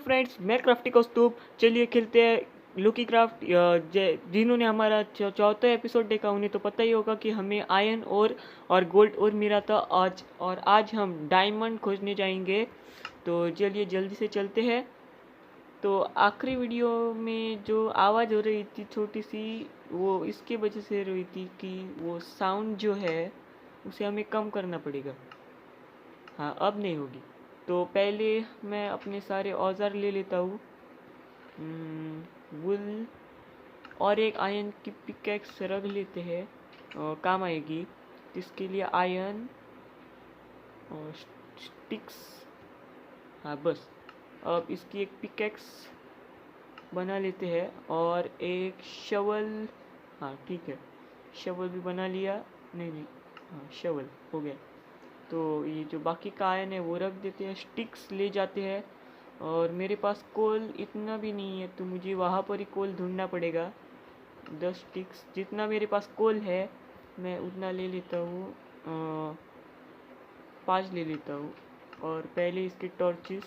Friends, मैं crafty कौस्तुभ। चलिए खेलते हैं लुकी क्राफ्ट। जिन्होंने हमारा चौथा एपिसोड देखा उन्हें तो पता ही होगा कि हमें आयरन और गोल्ड और मिला था आज हम डायमंड खोजने जाएंगे। तो चलिए जल्दी से चलते हैं। तो आखिरी वीडियो में जो आवाज़ हो रही थी छोटी सी, वो इसके वजह से हो रही थी कि वो साउंड जो है उसे हमें कम करना पड़ेगा। हाँ, अब नहीं होगी। तो पहले मैं अपने सारे औजार ले लेता हूँ। वुल और एक आयरन की पिकैक्स रख लेते हैं, काम आएगी। इसके लिए आयरन और स्टिक्स। हाँ बस, अब इसकी एक पिकैक्स बना लेते हैं और एक शवल। हाँ ठीक है, शवल भी बना लिया। नहीं नहीं, हाँ शवल हो गया। तो ये जो बाकी का आयरन है वो रख देते हैं, स्टिक्स ले जाते हैं। और मेरे पास कोल इतना भी नहीं है तो मुझे वहाँ पर ही कोल ढूंढना पड़ेगा। 10 स्टिक्स जितना मेरे पास कोल है मैं उतना ले लेता हूँ। 5 ले लेता हूँ। और पहले इसके टॉर्चेस,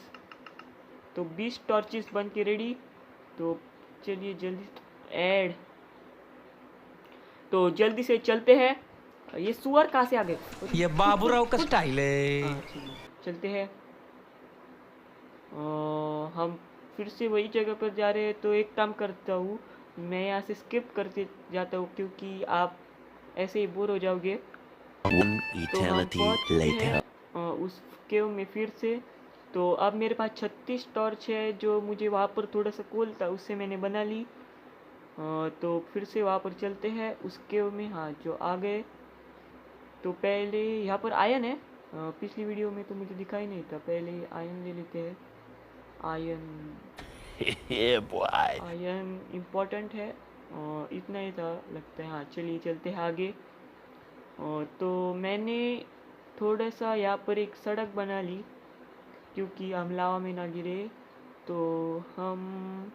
तो 20 टॉर्चेस बन के रेडी। तो चलिए जल्दी ऐड, तो जल्दी से चलते हैं। ये सुअर कहाँ से आ गए? ये बाबूराव का स्टाइल है। हाँ चलिए चलते हैं। हम फिर से वही जगह पर जा रहे हैं। तो एक काम करता हूँ, मैं यहाँ से स्किप करते जाता हूँ क्योंकि आप ऐसे ही बोर हो जाओगे। तो हम पहुँच चुके हैं उस केव में फिर से। तो अब मेरे पास 36 टॉर्च है, जो मुझे वहाँ पर थोड़ा सा कोल था उससे मैंने बना ली। तो फिर से वहाँ पर चलते हैं उस केव में। हाँ जो आ गए। तो पहले यहाँ पर आयरन है। पिछली वीडियो में तो मुझे दिखाई नहीं था। पहले आयरन ले लेते हैं। आयरन आयरन इम्पोर्टेंट है। और इतना ही था लगता है। हाँ चलिए चलते हैं आगे। तो मैंने थोड़ा सा यहाँ पर एक सड़क बना ली क्योंकि हम लावा में ना गिरे। तो हम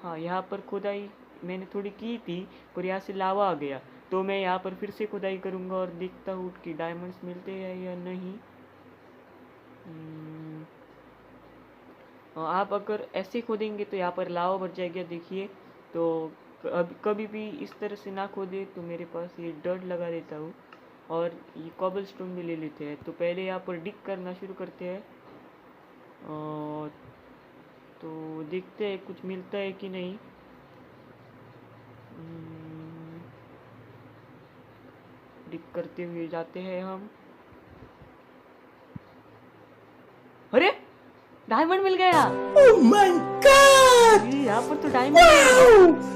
हाँ यहाँ पर खुदाई मैंने थोड़ी की थी पर यहाँ से लावा आ गया। तो मैं यहाँ पर फिर से खुदाई करूँगा और देखता हूँ कि डायमंड्स मिलते हैं या नहीं। आप अगर ऐसे खोदेंगे तो यहाँ पर लावा भर जाएगा, देखिए। तो कभी भी इस तरह से ना खोदे। तो मेरे पास ये डर्ट लगा देता हूँ और ये कॉबल स्टोन भी ले लेते हैं। तो पहले यहाँ पर डिग करना शुरू करते हैं। तो देखते हैं कुछ मिलता है कि नहीं। डिग करते हुए जाते हैं हम। अरे डायमंड मिल गया। Oh my God! यहाँ पर तो डायमंड।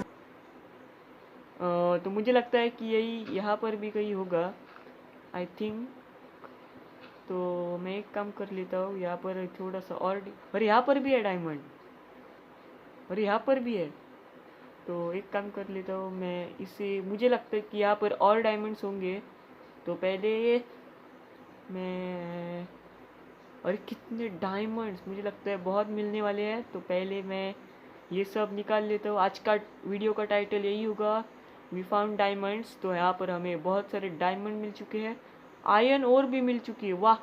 तो मुझे लगता है कि यही यहाँ पर भी कहीं होगा, आई थिंक। तो मैं एक काम कर लेता हूँ, यहाँ पर थोड़ा सा और अरे यहाँ पर भी है डायमंड। अरे यहाँ पर भी है। तो एक काम कर लेता हूँ मैं इसे, मुझे लगता है कि यहाँ पर और डायमंड्स होंगे। तो पहले मैं, अरे कितने डायमंड्स, मुझे लगता है बहुत मिलने वाले हैं। तो पहले मैं ये सब निकाल लेता हूँ। आज का वीडियो का टाइटल यही होगा, वी फाउंड डायमंड्स। तो यहाँ पर हमें बहुत सारे डायमंड मिल चुके हैं, आयरन और भी मिल चुकी है, वाह।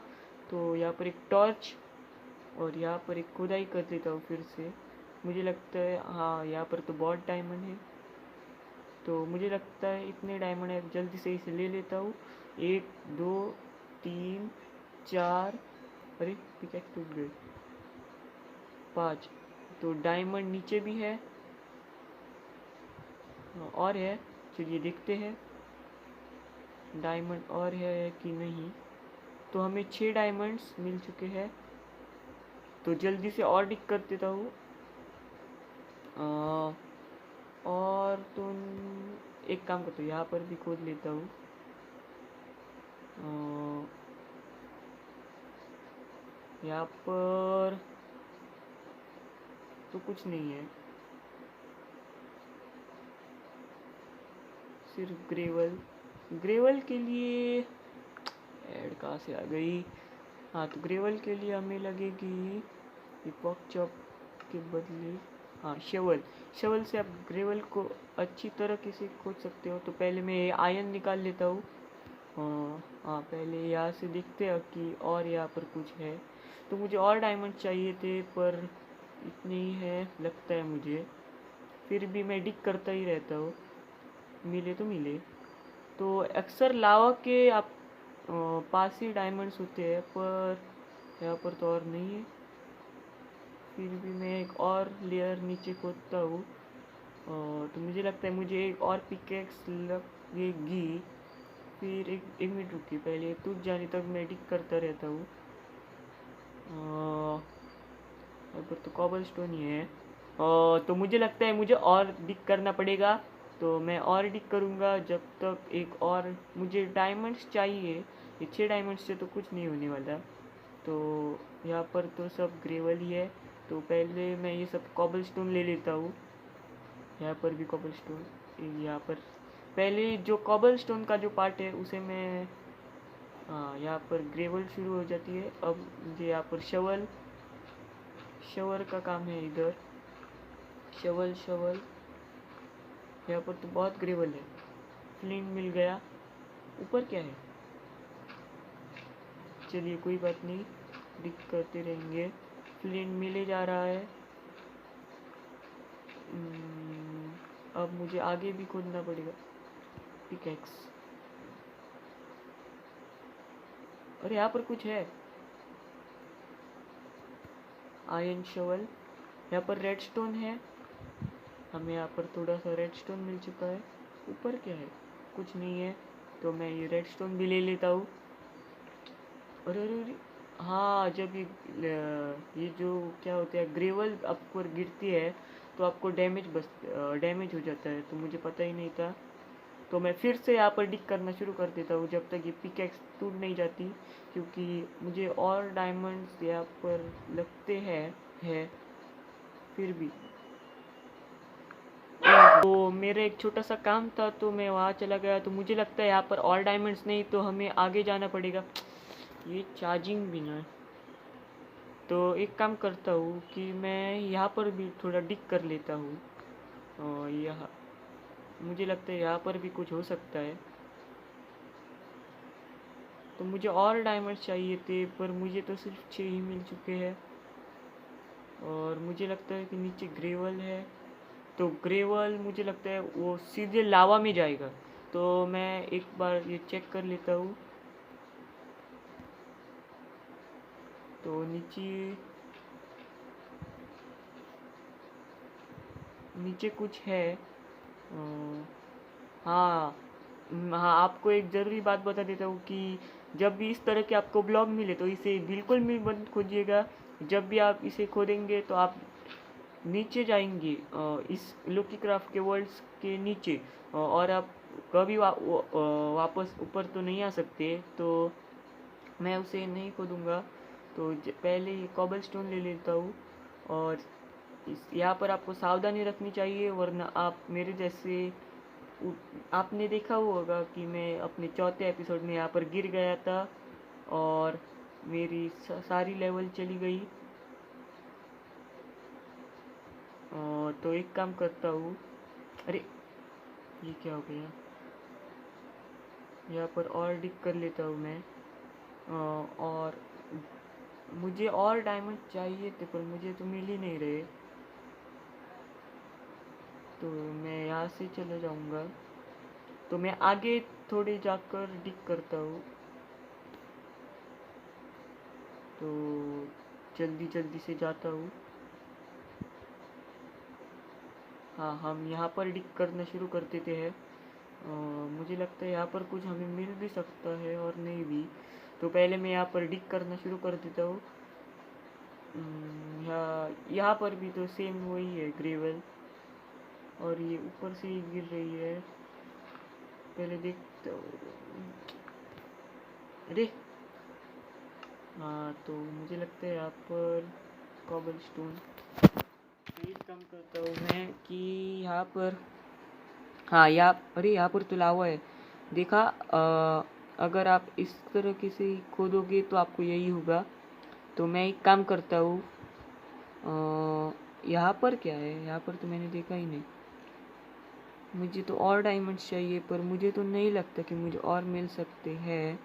तो यहाँ पर एक टॉर्च और यहाँ पर एक खुदाई कर देता हूँ फिर से। मुझे लगता है हाँ यहाँ पर तो बहुत डायमंड है। तो मुझे लगता है इतने डायमंड है, जल्दी से इसे ले लेता हूँ। 1 2 3 4, अरे पिकैक्स टूट गई। 5। तो डायमंड नीचे भी है और है, चलिए देखते हैं डायमंड और है कि नहीं। तो हमें 6 डायमंड्स मिल चुके हैं। तो जल्दी से और डिक कर देता हूँ। और तुम एक काम करते हो, यहाँ पर भी खोद लेता हूँ। यहाँ पर तो कुछ नहीं है, सिर्फ ग्रेवल। ग्रेवल के लिए ऐड कहाँ से आ गई? हाँ तो ग्रेवल के लिए हमें लगेगी इपॉक चॉप के बदले, हाँ शवल। शवल से आप ग्रेवल को अच्छी तरह से खोद सकते हो। तो पहले मैं आयरन निकाल लेता हूँ। हाँ पहले यहाँ से देखते हैं कि और यहाँ पर कुछ है। तो मुझे और डायमंड चाहिए थे, पर इतने ही है लगता है मुझे। फिर भी मैं डिग करता ही रहता हूँ, मिले तो मिले। तो अक्सर लावा के आप पास ही डायमंड्स होते हैं, पर यहाँ पर तो और नहीं है। फिर भी मैं एक और लेयर नीचे खोदता हूँ। तो मुझे लगता है मुझे एक और पिकेक्स लगेगी। फिर एक मिनट रुकिए, पहले टूट जाने तक मैं डिग करता रहता हूँ। यहाँ पर तो कॉबल स्टोन ही है। तो मुझे लगता है मुझे और डिग करना पड़ेगा, तो मैं और डिग करूँगा जब तक एक और मुझे डायमंड्स चाहिए। ये 6 डायमंड्स से तो कुछ नहीं होने वाला। तो यहाँ पर तो सब ग्रेवल ही है, तो पहले मैं ये सब कॉबल स्टोन ले लेता हूँ। यहाँ पर भी कॉबल स्टोन, यहाँ पर पहले जो कॉबल स्टोन का जो पार्ट है उसे मैं, हाँ यहाँ पर ग्रेवल शुरू हो जाती है। अब मुझे यहाँ पर शवर का काम है इधर। शवल यहाँ पर तो बहुत ग्रेवल है। फ्लिंट मिल गया। ऊपर क्या है? चलिए कोई बात नहीं, डिग करते रहेंगे। फ्लिंट मिले जा रहा है। अब मुझे आगे भी खोदना पड़ेगा। पिकैक्स, अरे यहाँ पर कुछ है। आयरन शवल, यहाँ पर रेडस्टोन है। हमें यहाँ पर थोड़ा सा रेडस्टोन मिल चुका है। ऊपर क्या है? कुछ नहीं है, तो मैं ये रेडस्टोन भी ले लेता हूँ। अरे अरे अरे, हाँ जब ये जो क्या होता है, ग्रेवल आप पर गिरती है तो आपको डैमेज हो जाता है, तो मुझे पता ही नहीं था। तो मैं फिर से यहाँ पर डिग करना शुरू कर देता हूँ जब तक ये पिकैक्स टूट नहीं जाती, क्योंकि मुझे और डायमंड्स यहाँ पर लगते हैं है। फिर भी तो मेरा एक छोटा सा काम था, तो मैं वहाँ चला गया। तो मुझे लगता है यहाँ पर और डायमंड्स नहीं, तो हमें आगे जाना पड़ेगा। ये चार्जिंग भी ना, तो एक काम करता हूँ कि मैं यहाँ पर भी थोड़ा डिग कर लेता हूँ। और यहाँ मुझे लगता है यहाँ पर भी कुछ हो सकता है। तो मुझे और डायमंड्स चाहिए थे, पर मुझे तो सिर्फ 6 ही मिल चुके हैं। और मुझे लगता है कि नीचे ग्रेवल है, तो ग्रेवल मुझे लगता है वो सीधे लावा में जाएगा। तो मैं एक बार ये चेक कर लेता हूँ। तो नीचे कुछ है। हाँ, हाँ आपको एक ज़रूरी बात बता देता हूँ कि जब भी इस तरह के आपको ब्लॉग मिले तो इसे बिल्कुल भी मत खोजिएगा। जब भी आप इसे खोदेंगे तो आप नीचे जाएंगे, इस लोकी क्राफ्ट के वर्ल्ड्स के नीचे, और आप कभी वापस ऊपर तो नहीं आ सकते। तो मैं उसे नहीं खोदूँगा। तो पहले ये कॉबल स्टोन ले लेता हूँ। और इस यहाँ पर आपको सावधानी रखनी चाहिए, वरना आप मेरे जैसे आपने देखा हुआ होगा कि मैं अपने चौथे एपिसोड में यहाँ पर गिर गया था और मेरी सारी लेवल चली गई। तो एक काम करता हूँ, अरे ये क्या हो गया, यहाँ पर और डिग कर लेता हूँ मैं। और मुझे और डायमंड चाहिए थे, पर मुझे तो मिल ही नहीं रहे। तो मैं यहाँ से चले जाऊँगा। तो मैं आगे थोड़े जाकर डिग करता हूँ। तो जल्दी जल्दी से जाता हूँ। हाँ, हम यहाँ पर डिग करना शुरू कर देते हैं। मुझे लगता है यहाँ पर कुछ हमें मिल भी सकता है और नहीं भी। तो पहले मैं यहाँ पर डिग करना शुरू कर देता हूँ। यहाँ पर भी तो सेम वही है, ग्रेवल, और ये ऊपर से ही गिर रही है। पहले देखता हूँ। अरे हाँ, तो मुझे लगता है यहाँ पर कॉबल स्टोन। एक काम करता हूँ मैं कि यहाँ पर, हाँ यहाँ, अरे यहाँ पर तो लावा है। देखा, अगर आप इस तरह से खोदोगे तो आपको यही होगा। तो मैं एक काम करता हूँ, यहाँ पर क्या है? यहाँ पर तो मैंने देखा ही नहीं। मुझे तो और डायमंड्स चाहिए, पर मुझे तो नहीं लगता कि मुझे और मिल सकते हैं।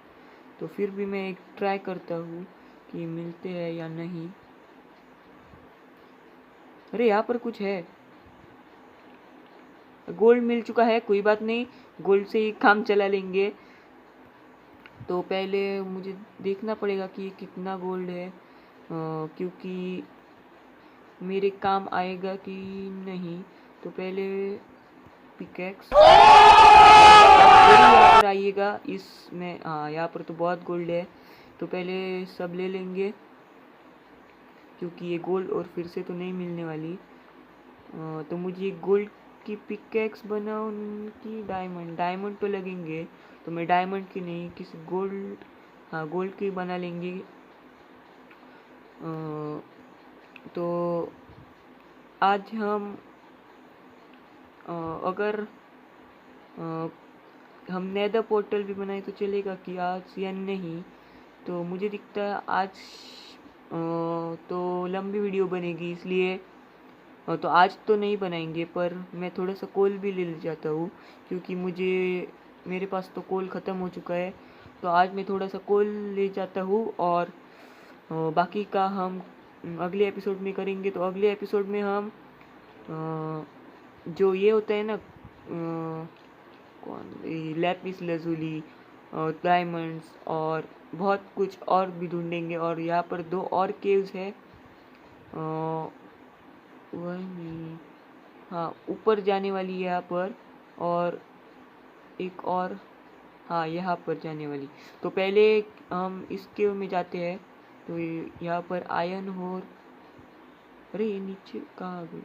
तो फिर भी मैं एक ट्राई करता हूँ कि मिलते हैं या नहीं। अरे यहाँ पर कुछ है, गोल्ड मिल चुका है, कोई बात नहीं, गोल्ड से ही काम चला लेंगे। तो पहले मुझे देखना पड़ेगा कि कितना गोल्ड है, क्योंकि मेरे काम आएगा कि नहीं। तो पहले पिकेक्स यहाँ पर आइएगा इसमें। हाँ, यहाँ पर तो बहुत गोल्ड है, तो पहले सब ले लेंगे क्योंकि ये गोल्ड और फिर से तो नहीं मिलने वाली। तो मुझे गोल्ड की पिकेक्स बनाओ कि डायमंड तो लगेंगे, तो मैं डायमंड की नहीं, किसी गोल्ड, हाँ गोल्ड की बना लेंगे। तो आज हम अगर हम नेदर पोर्टल भी बनाए तो चलेगा कि आज या नहीं। तो मुझे दिखता है आज तो लंबी वीडियो बनेगी, इसलिए तो आज तो नहीं बनाएंगे, पर मैं थोड़ा सा कोल भी ले जाता हूँ क्योंकि मेरे पास तो कोल ख़त्म हो चुका है। तो आज मैं थोड़ा सा कोल ले जाता हूँ और बाकी का हम अगले एपिसोड में करेंगे। तो अगले एपिसोड में हम जो ये होता है ना, कौन, लैपिस lazuli और डायमंड्स और बहुत कुछ और भी ढूंढेंगे। और यहाँ पर 2 और केव्स है, वही, हाँ ऊपर जाने वाली है यहाँ पर, और एक और, हाँ यहाँ पर जाने वाली। तो पहले हम इस केव में जाते हैं। तो यहाँ पर आयरन और, अरे ये नीचे कहाँ गई,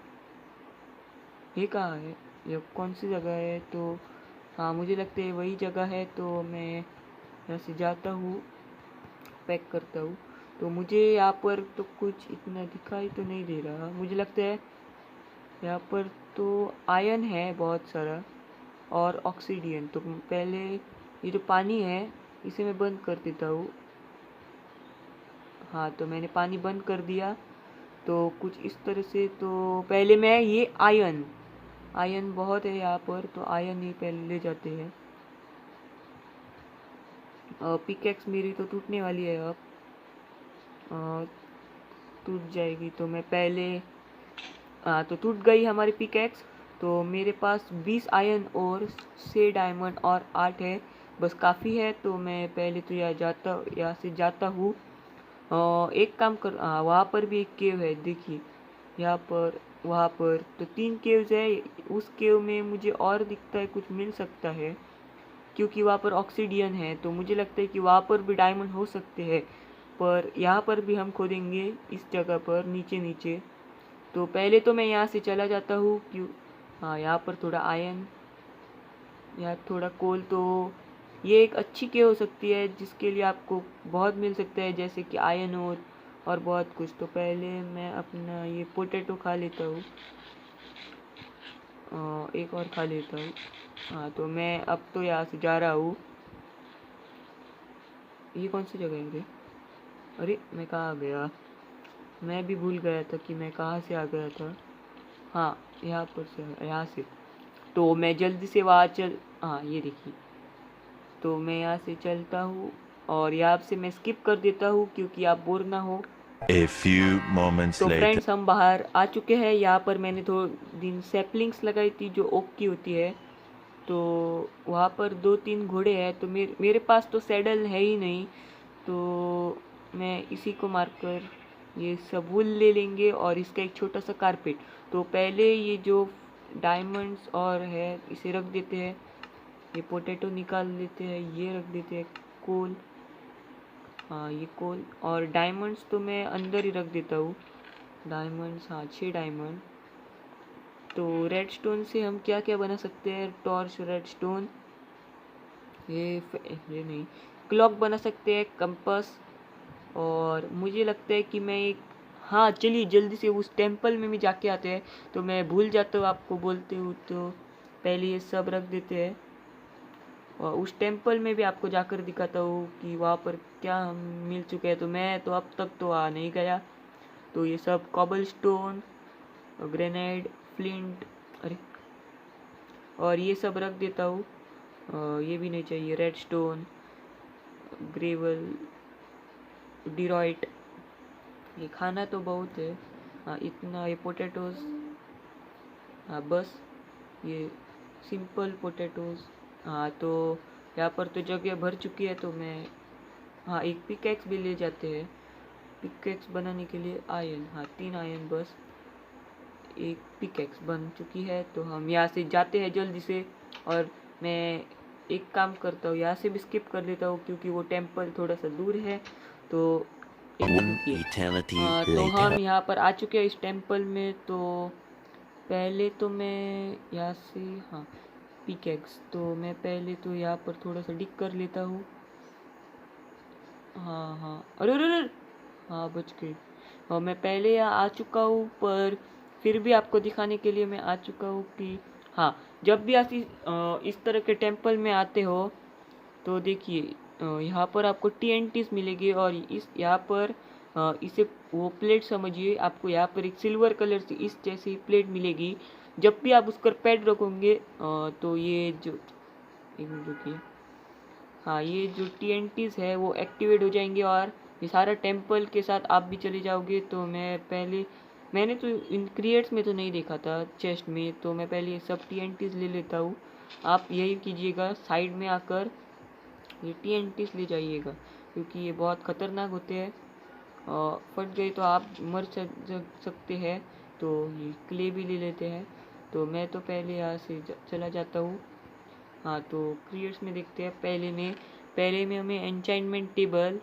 ये कहाँ है, ये कौन सी जगह है? तो हाँ मुझे लगता है वही जगह है। तो मैं यहाँ से जाता हूँ, पैक करता हूँ। तो मुझे यहाँ पर तो कुछ इतना दिखाई तो नहीं दे रहा, मुझे लगता है यहाँ पर तो आयरन है बहुत सारा और ऑक्सीडियन। तो पहले ये जो पानी है इसे मैं बंद कर देता हूँ। हाँ तो मैंने पानी बंद कर दिया। तो कुछ इस तरह से, तो पहले मैं ये आयरन बहुत है यहाँ पर, तो आयरन ही पहले ले जाते हैं। पिकेक्स मेरी तो टूटने वाली है अब, टूट जाएगी। तो मैं पहले, तो टूट गई हमारी पिकेक्स। तो मेरे पास 20 आयरन और 6 डायमंड और 8 है, बस काफ़ी है। तो मैं पहले तो यहाँ से जाता हूँ। एक काम कर, वहाँ पर भी एक केव है, देखिए यहाँ पर, वहाँ पर तो 3 केव्स है। उस केव में मुझे और दिखता है कुछ मिल सकता है क्योंकि वहाँ पर ऑक्सीडियन है। तो मुझे लगता है कि वहाँ पर भी डायमंड हो सकते हैं, पर यहाँ पर भी हम खोदेंगे इस जगह पर नीचे नीचे। तो पहले तो मैं यहाँ से चला जाता हूँ, क्यों, हाँ यहाँ पर थोड़ा आयरन, यहाँ थोड़ा कोल। तो ये एक अच्छी केव हो सकती है जिसके लिए आपको बहुत मिल सकता है, जैसे कि आयरन और बहुत कुछ। तो पहले मैं अपना ये पोटैटो खा लेता हूँ, एक और खा लेता हूँ। हाँ तो मैं अब तो यहाँ से जा रहा हूँ। ये कौन सी जगह है? अरे मैं कहाँ गया, मैं भी भूल गया था कि मैं कहाँ से आ गया था। हाँ यहाँ पर से, यहाँ से। तो मैं जल्दी से वहाँ हाँ ये देखिए, तो मैं यहाँ से चलता हूँ और यहाँ से मैं स्किप कर देता हूँ क्योंकि आप बोर ना हो। A few moments तो later. फ्रेंड्स हम बाहर आ चुके हैं। यहाँ पर मैंने थोड़े दिन सैपलिंग्स लगाई थी जो ओक की होती है। तो वहाँ पर 2-3 घोड़े हैं। तो मेरे पास तो सैडल है ही नहीं, तो मैं इसी को मारकर ये सब वूल ले लेंगे और इसका एक छोटा सा कारपेट। तो पहले ये जो डायमंड्स और है इसे रख देते हैं, ये पोटैटो निकाल लेते हैं, ये रख देते हैं कोल, हाँ ये कोल, और डायमंड्स तो मैं अंदर ही रख देता हूँ। डायमंड्स, हाँ 6 डायमंड। तो रेडस्टोन से हम क्या क्या बना सकते हैं? टॉर्च, रेडस्टोन, ये नहीं, क्लॉक बना सकते हैं, कंपास। और मुझे लगता है कि मैं एक, हाँ चलिए जल्दी से उस टेंपल में भी जाके आते हैं। तो मैं भूल जाता हूँ आपको बोलते हूँ, तो पहले ये सब रख देते हैं और उस टेंपल में भी आपको जाकर दिखाता हूँ कि वहाँ पर क्या मिल चुका है। तो मैं तो अब तक तो आ नहीं गया। तो ये सब कॉबल स्टोन, ग्रेनाइड, फ्लिंट, अरे, और ये सब रख देता हूँ। ये भी नहीं चाहिए, रेडस्टोन, ग्रेवल, डिरॉइट, ये खाना तो बहुत है। हाँ इतना, ये पोटैटोज़, हाँ बस ये सिंपल पोटैटोज़। हाँ तो यहाँ पर तो जगह भर चुकी है, तो मैं, हाँ एक पिकैक्स भी ले जाते हैं। पिकैक्स बनाने के लिए आयरन, हाँ 3 आयरन बस, एक पिकैक्स बन चुकी है। तो हम यहाँ से जाते हैं जल्दी से। और मैं एक काम करता हूँ, यहाँ से भी स्किप कर लेता हूँ क्योंकि वो टेम्पल थोड़ा सा दूर है। तो एक मिनट One रुकिए। eternity तो later. हम यहाँ पर आ चुके हैं इस टेम्पल में। तो पहले तो मैं यहाँ से, हाँ पिकैक्स, तो मैं पहले तो यहाँ पर थोड़ा सा डिग कर लेता हूँ। हाँ हाँ, अरे अरे अरे, हाँ बच गई। और मैं पहले यहाँ आ चुका हूँ, पर फिर भी आपको दिखाने के लिए मैं आ चुका हूँ कि हाँ, जब भी आप इस तरह के टेम्पल में आते हो तो देखिए यहाँ पर आपको TNTs मिलेगी। और इस यहाँ पर इसे वो प्लेट समझिए, आपको यहाँ पर एक सिल्वर कलर से इस जैसी प्लेट मिलेगी। जब भी आप उस पर पैड रखोगे तो ये जो, एक मिनट रुकिए, हाँ ये जो TNTs है वो एक्टिवेट हो जाएंगे और ये सारा टेम्पल के साथ आप भी चले जाओगे। तो मैंने तो इन क्रिएट्स में तो नहीं देखा था चेस्ट में, तो मैं पहले ये सब TNTs ले लेता हूँ। आप यही कीजिएगा, साइड में आकर ये TNTs ले जाइएगा क्योंकि ये बहुत ख़तरनाक होते हैं। फट गए तो आप मर सकते हैं। तो ये क्ले भी ले लेते हैं। तो मैं तो पहले यहाँ से चला जाता हूँ। हाँ तो क्रिएट्स में देखते हैं। पहले में हमें एन्चाइंटमेंट टेबल,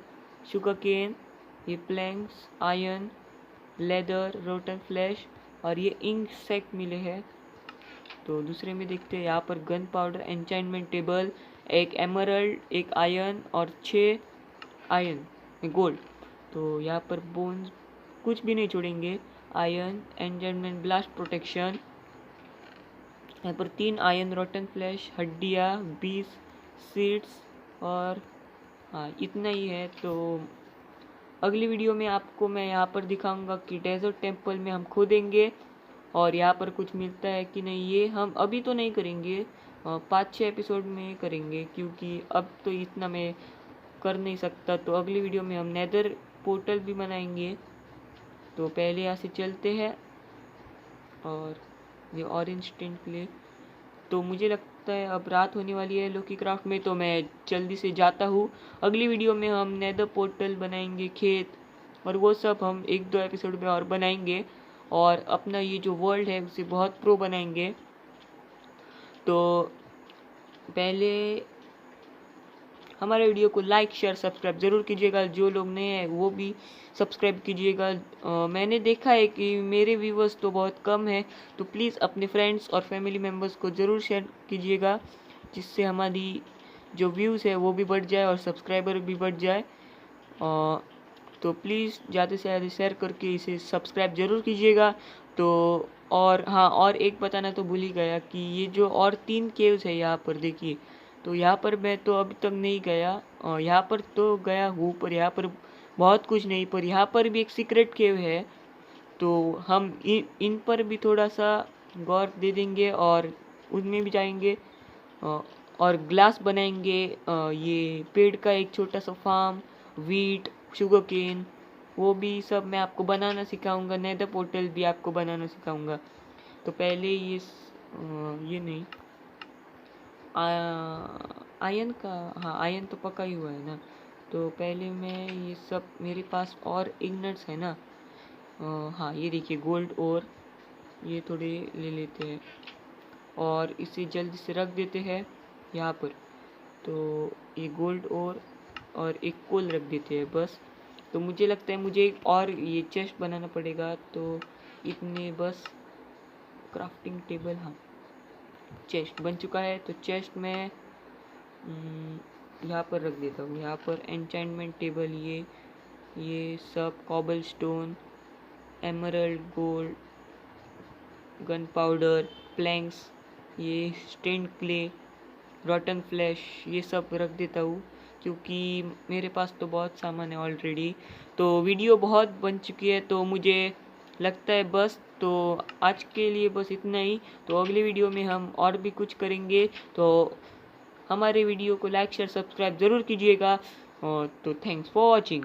शुगर केन, ये planks, iron, leather, rotten flesh और ये इंक सेक मिले हैं। तो दूसरे में देखते हैं, यहाँ पर गन पाउडर, एन्चाइंटमेंट टेबल, एक एमरल्ड, एक आयरन और 6 आयरन गोल्ड। तो यहाँ पर बोन्स कुछ भी नहीं छोड़ेंगे। आयरन, एन्चाइंटमेंट ब्लास्ट प्रोटेक्शन, यहाँ पर 3 आयरन, रोटन फ्लैश, हड्डियाँ 20, सीड्स और हाँ इतना ही है। तो अगली वीडियो में आपको मैं यहाँ पर दिखाऊंगा कि डेजर्ट टेम्पल में हम खोदेंगे और यहाँ पर कुछ मिलता है कि नहीं। ये हम अभी तो नहीं करेंगे, 5-6 एपिसोड में करेंगे क्योंकि अब तो इतना मैं कर नहीं सकता। तो अगली वीडियो में हम नेदर पोर्टल भी बनाएंगे। तो पहले यहाँ से चलते हैं और ये ऑरेंज टिंट प्ले। तो मुझे लगता है अब रात होने वाली है लोकी क्राफ्ट में, तो मैं जल्दी से जाता हूँ। अगली वीडियो में हम नेदर पोर्टल बनाएंगे, खेत और वो सब हम 1-2 एपिसोड में और बनाएंगे और अपना ये जो वर्ल्ड है उसे बहुत प्रो बनाएंगे। तो पहले हमारे वीडियो को लाइक शेयर सब्सक्राइब ज़रूर कीजिएगा। जो लोग नए हैं वो भी सब्सक्राइब कीजिएगा। मैंने देखा है कि मेरे व्यूवर्स तो बहुत कम है, तो प्लीज़ अपने फ्रेंड्स और फैमिली मेम्बर्स को ज़रूर शेयर कीजिएगा, जिससे हमारी जो व्यूज़ है वो भी बढ़ जाए और सब्सक्राइबर भी बढ़ जाए। तो प्लीज़ ज़्यादा से ज़्यादा शेयर करके इसे सब्सक्राइब ज़रूर कीजिएगा। तो और हाँ, और एक बताना तो भूल ही गया कि ये जो और 3 केव्स है यहाँ पर देखिए। तो यहाँ पर मैं तो अभी तक नहीं गया, यहाँ पर तो गया हूँ पर यहाँ पर बहुत कुछ नहीं, पर यहाँ पर भी एक सीक्रेट केव है। तो हम इन पर भी थोड़ा सा गौर दे देंगे और उनमें भी जाएंगे और ग्लास बनाएंगे। ये पेड़ का एक छोटा सा फार्म, वीट, शुगर केन, वो भी सब मैं आपको बनाना सिखाऊंगा। नेदर पोर्टल भी आपको बनाना सिखाऊंगा। तो पहले ये नहीं, आयन का, हाँ आयन तो पका ही हुआ है ना। तो पहले मैं ये सब, मेरे पास और इग्नेट्स है ना, हाँ ये देखिए गोल्ड और ये थोड़े ले लेते हैं और इसे जल्दी से रख देते हैं यहाँ पर। तो ये गोल्ड और एक कोल रख देते हैं बस। तो मुझे लगता है मुझे एक और ये चेस्ट बनाना पड़ेगा। तो इतने बस, क्राफ्टिंग टेबल, हाँ चेस्ट बन चुका है। तो चेस्ट में यहाँ पर रख देता हूँ। यहाँ पर एन्चांटमेंट टेबल, ये सब cobblestone, emerald, gold, gunpowder, planks, ये स्टेन्ड क्ले, रॉटन फ्लैश, ये सब रख देता हूँ क्योंकि मेरे पास तो बहुत सामान है ऑलरेडी। तो वीडियो बहुत बन चुकी है, तो मुझे लगता है बस, तो आज के लिए बस इतना ही। तो अगली वीडियो में हम और भी कुछ करेंगे। तो हमारे वीडियो को लाइक शेयर सब्सक्राइब ज़रूर कीजिएगा। तो थैंक्स फॉर वॉचिंग।